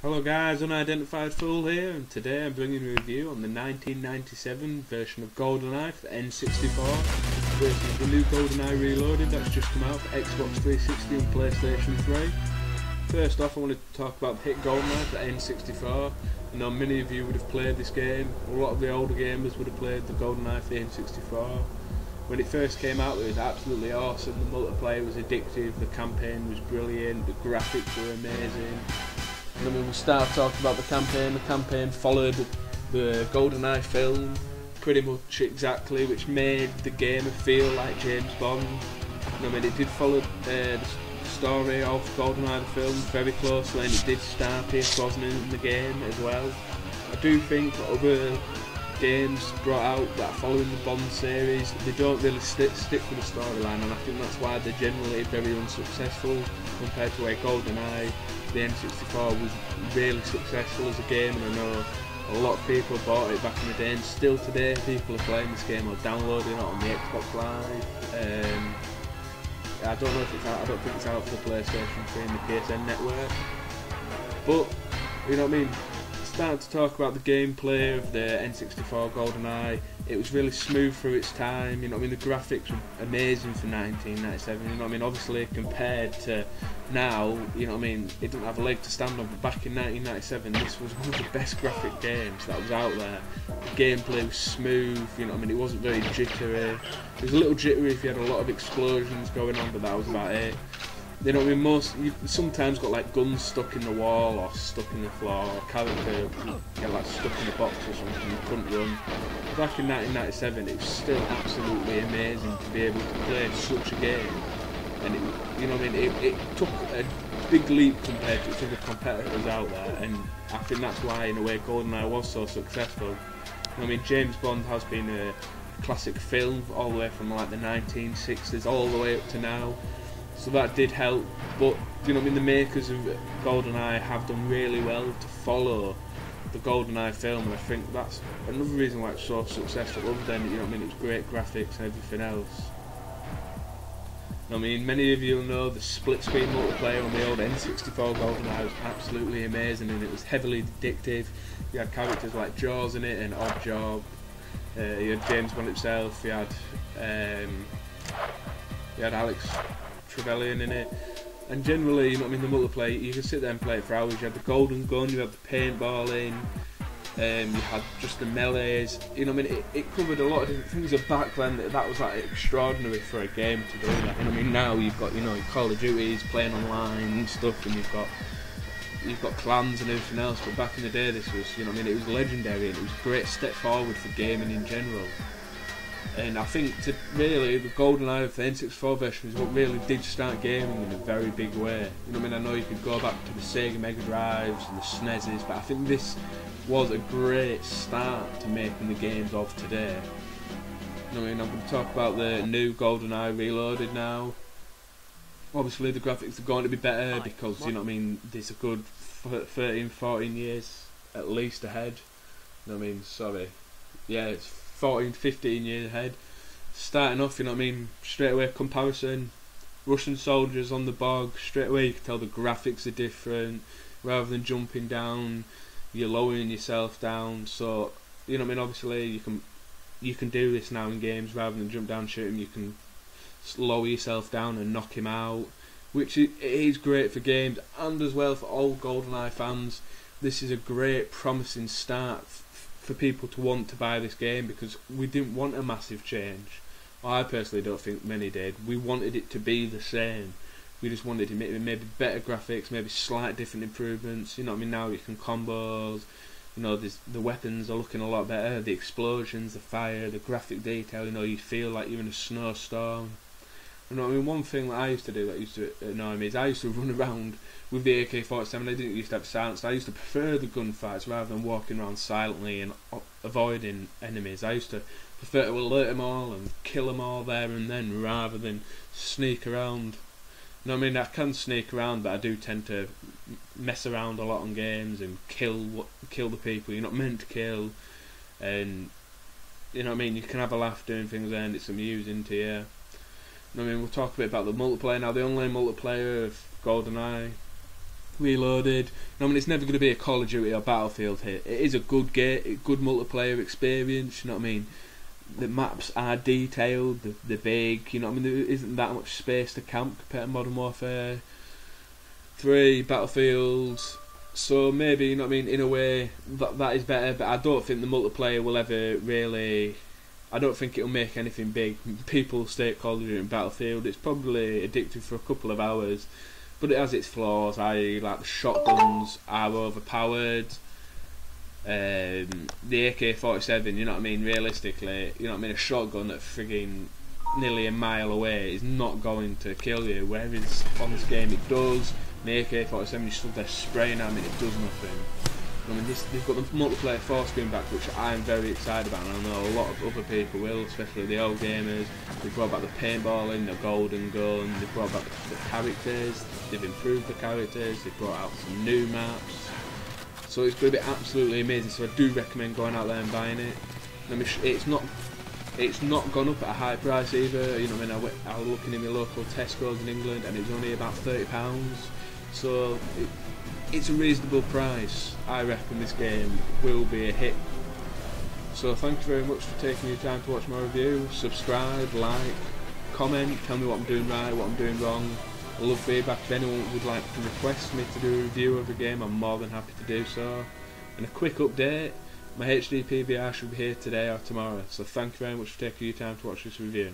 Hello guys, UnidentifedF00L here, and today I'm bringing a review on the 1997 version of Goldeneye for the N64 versus the new Goldeneye Reloaded that's just come out for Xbox 360 and PlayStation 3. First off, I wanted to talk about the hit Goldeneye for the N64. I know many of you would have played this game. A lot of the older gamers would have played the Goldeneye for the N64. When it first came out, it was absolutely awesome. The multiplayer was addictive, the campaign was brilliant, the graphics were amazing. And then we'll start talking about the campaign. The campaign followed the Goldeneye film pretty much exactly, which made the game feel like James Bond. I mean, it did follow the story of Goldeneye the film very closely, and it did star Pierce Brosnan in the game as well. I do think that other games brought out that following the Bond series, they don't really stick with the storyline, and I think that's why they're generally very unsuccessful compared to where Goldeneye the N64 was really successful as a game. And I know a lot of people bought it back in the day, and still today people are playing this game or downloading it on the Xbox Live. I don't know if it's out. I don't think it's out for the PlayStation 3 and the PSN network. But you know what I mean. Starting to talk about the gameplay of the N64 Goldeneye, it was really smooth through its time. You know what I mean. The graphics were amazing for 1997. You know what I mean. Obviously compared to now, you know what I mean, it didn't have a leg to stand on. But back in 1997, this was one of the best graphic games that was out there. The gameplay was smooth. You know what I mean. It wasn't very jittery. It was a little jittery if you had a lot of explosions going on, but that was about it. You know what I mean, you sometimes got like guns stuck in the wall or stuck in the floor, or a character get like stuck in a box or something, you couldn't run. Back in 1997 it was still absolutely amazing to be able to play such a game, and it, you know what I mean, it took a big leap compared to its other competitors out there, and I think that's why in a way Goldeneye was so successful. You know what I mean, James Bond has been a classic film all the way from like the 1960s all the way up to now. So that did help, but you know what I mean, the makers of Goldeneye have done really well to follow the Goldeneye film, and I think that's another reason why it's so successful, other than, you know what I mean, it was great graphics and everything else. You know what I mean, many of you will know the split screen multiplayer on the old N64 Goldeneye was absolutely amazing, and it was heavily addictive. You had characters like Jaws in it and Oddjob, you had James Bond himself, you had Alex Trevelyan in it, and generally, you know what I mean, the multiplayer, you can sit there and play it for hours. You had the golden gun, you had the paintballing, you had just the melees, you know what I mean, it covered a lot of different things. Back then, that was like extraordinary for a game to do that. You know what I mean, now you've got, you know, Call of Duty's playing online and stuff, and you've got clans and everything else, but back in the day this was, you know what I mean, it was legendary, and it was a great step forward for gaming in general. And I think really the Goldeneye of the N64 version is what really did start gaming in a very big way. You know what I mean, I know you could go back to the Sega Mega Drives and the SNESes, but I think this was a great start to making the games of today. You know what I mean, I'm going to talk about the new Goldeneye Reloaded now. Obviously the graphics are going to be better because, you know what I mean, there's a good 13-14 years at least ahead. You know what I mean, sorry. Yeah, it's 14-15 years ahead. Starting off, you know what I mean, straight away comparison, Russian soldiers on the bog, straight away you can tell the graphics are different. Rather than jumping down, you're lowering yourself down. So, you know what I mean, obviously you can do this now in games. Rather than jump down and shoot him, you can lower yourself down and knock him out, which it is great for games, and as well for all Goldeneye fans. This is a great promising start for people to want to buy this game, because we didn't want a massive change. Well, I personally don't think many did. We wanted it to be the same. We just wanted maybe better graphics, maybe slight different improvements. You know what I mean, now you can combos, you know, the weapons are looking a lot better, the explosions, the fire, the graphic detail, you know, you feel like you're in a snowstorm. You know what I mean, one thing that I used to do that used to annoy me is I used to run around with the AK-47. I didn't used to have silence. I used to prefer the gunfights rather than walking around silently and avoiding enemies. I used to prefer to alert them all and kill them all there and then, rather than sneak around. You know what I mean, I can sneak around, but I do tend to mess around a lot on games and kill the people you're not meant to kill. And you know what I mean, you can have a laugh doing things there and it's amusing to you. I mean, we'll talk a bit about the multiplayer now. The online multiplayer of Goldeneye Reloaded. I mean, it's never going to be a Call of Duty or Battlefield hit. It is a good game, good multiplayer experience. You know what I mean? The maps are detailed, they're big. You know what I mean? There isn't that much space to camp compared to Modern Warfare 3, Battlefield. So maybe, you know what I mean, in a way that is better, but I don't think the multiplayer will ever really, I don't think it'll make anything big. People stay at Call of Duty and Battlefield, it's probably addictive for a couple of hours, but it has its flaws, i.e. like the shotguns are overpowered. The AK-47, you know what I mean, realistically, you know what I mean, a shotgun at frigging nearly a mile away is not going to kill you, whereas on this game it does. The AK-47, you stood there spraying at me, it does nothing. I mean, they've got the multiplayer force going back, which I'm very excited about, and I know a lot of other people will, especially the old gamers. They've brought back the paintballing, the golden gun, they've brought back the characters, they've improved the characters, they've brought out some new maps. So it's going to be absolutely amazing, so I do recommend going out there and buying it. I mean, it's not gone up at a high price either. You know what I mean, I was looking in my local Tesco's in England and it was only about £30. So it's a reasonable price. I reckon this game will be a hit. So thank you very much for taking your time to watch my review. Subscribe, like, comment, tell me what I'm doing right, what I'm doing wrong. I love feedback. If anyone would like to request me to do a review of a game, I'm more than happy to do so. And a quick update, my HD PVR should be here today or tomorrow. So thank you very much for taking your time to watch this review.